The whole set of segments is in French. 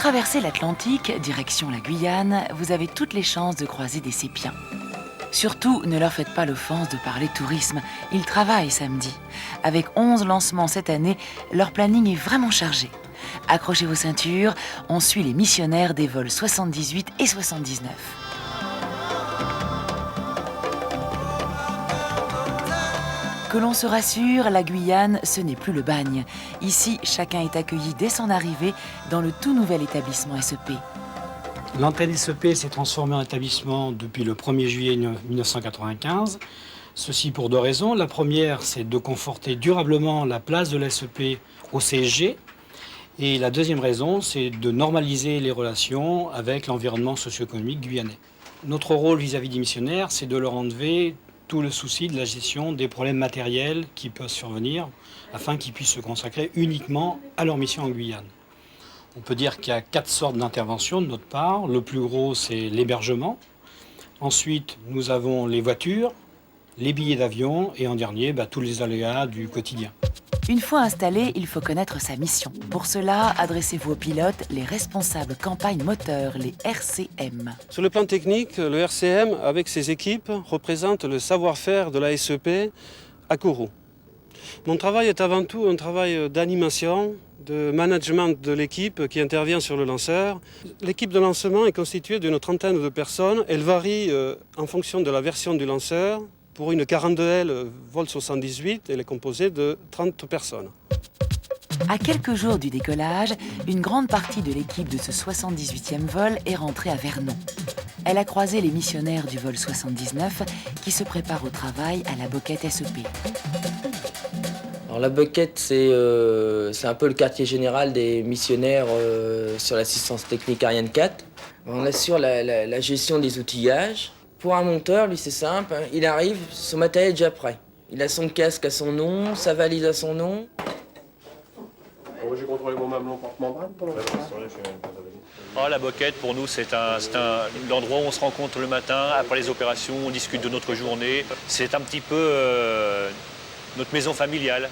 traversez l'Atlantique, direction la Guyane, vous avez toutes les chances de croiser des sépiens. Surtout, ne leur faites pas l'offense de parler tourisme. Ils travaillent samedi. Avec 11 lancements cette année, leur planning est vraiment chargé. Accrochez vos ceintures, on suit les missionnaires des vols 78 et 79. Que l'on se rassure, la Guyane, ce n'est plus le bagne. Ici, chacun est accueilli dès son arrivée dans le tout nouvel établissement SEP. L'antenne SEP s'est transformée en établissement depuis le 1er juillet 1995. Ceci pour deux raisons. La première, c'est de conforter durablement la place de l'SEP au CSG. Et la deuxième raison, c'est de normaliser les relations avec l'environnement socio-économique guyanais. Notre rôle vis-à-vis des missionnaires, c'est de leur enlever tout le souci de la gestion des problèmes matériels qui peuvent survenir afin qu'ils puissent se consacrer uniquement à leur mission en Guyane. On peut dire qu'il y a 4 sortes d'interventions de notre part. Le plus gros, c'est l'hébergement. Ensuite, nous avons les voitures, les billets d'avion et en dernier, tous les aléas du quotidien. Une fois installé, il faut connaître sa mission. Pour cela, adressez-vous aux pilotes, les responsables campagne moteur, les RCM. Sur le plan technique, le RCM, avec ses équipes, représente le savoir-faire de la SEP à Kourou. Mon travail est avant tout un travail d'animation, de management de l'équipe qui intervient sur le lanceur. L'équipe de lancement est constituée d'une trentaine de personnes. Elle varie en fonction de la version du lanceur. Pour une 42L vol 78, elle est composée de 30 personnes. À quelques jours du décollage, une grande partie de l'équipe de ce 78e vol est rentrée à Vernon. Elle a croisé les missionnaires du vol 79 qui se préparent au travail à la Boquette SEP. Alors la Boquette, c'est un peu le quartier général des missionnaires sur l'assistance technique Ariane 4. On assure la gestion des outillages. Pour un monteur, lui c'est simple, hein, il arrive, son matériel est déjà prêt. Il a son casque à son nom, sa valise à son nom. J'ai contrôlé mon mamelon porte-membrane pendant La Boquette, pour nous, c'est l'endroit où on se rencontre le matin, après les opérations, on discute de notre journée. C'est un petit peu notre maison familiale.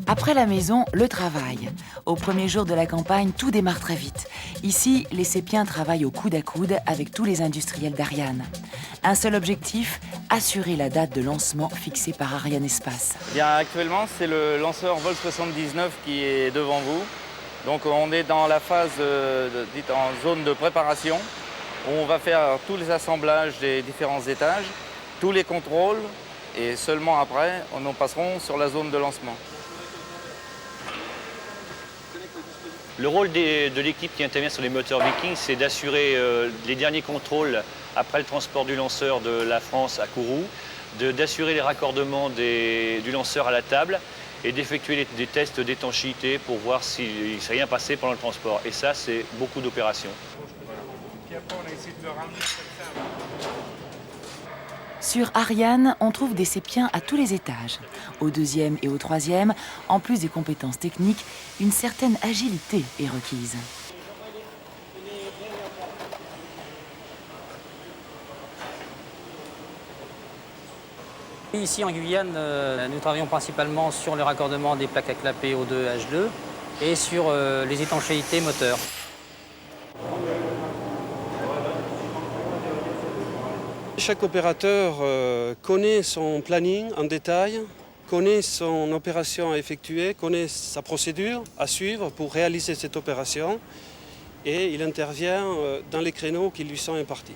Après la maison, le travail. Au premier jour de la campagne, tout démarre très vite. Ici, les sépiens travaillent au coude à coude avec tous les industriels d'Ariane. Un seul objectif, assurer la date de lancement fixée par Ariane Espace. Actuellement, c'est le lanceur Vol 79 qui est devant vous. Donc on est dans la phase dite en zone de préparation, où on va faire tous les assemblages des différents étages, tous les contrôles, et seulement après, nous passerons sur la zone de lancement. Le rôle de l'équipe qui intervient sur les moteurs Viking, c'est d'assurer les derniers contrôles après le transport du lanceur de la France à Kourou, d'assurer les raccordements du lanceur à la table et d'effectuer des tests d'étanchéité pour voir s'il ne s'est rien passé pendant le transport. Et ça, c'est beaucoup d'opérations. Sur Ariane, on trouve des sépiens à tous les étages. Au 2e et au 3e, en plus des compétences techniques, une certaine agilité est requise. Ici en Guyane, nous travaillons principalement sur le raccordement des plaques à clapet O2 H2 et sur les étanchéités moteurs. Chaque opérateur connaît son planning en détail, connaît son opération à effectuer, connaît sa procédure à suivre pour réaliser cette opération et il intervient dans les créneaux qui lui sont impartis.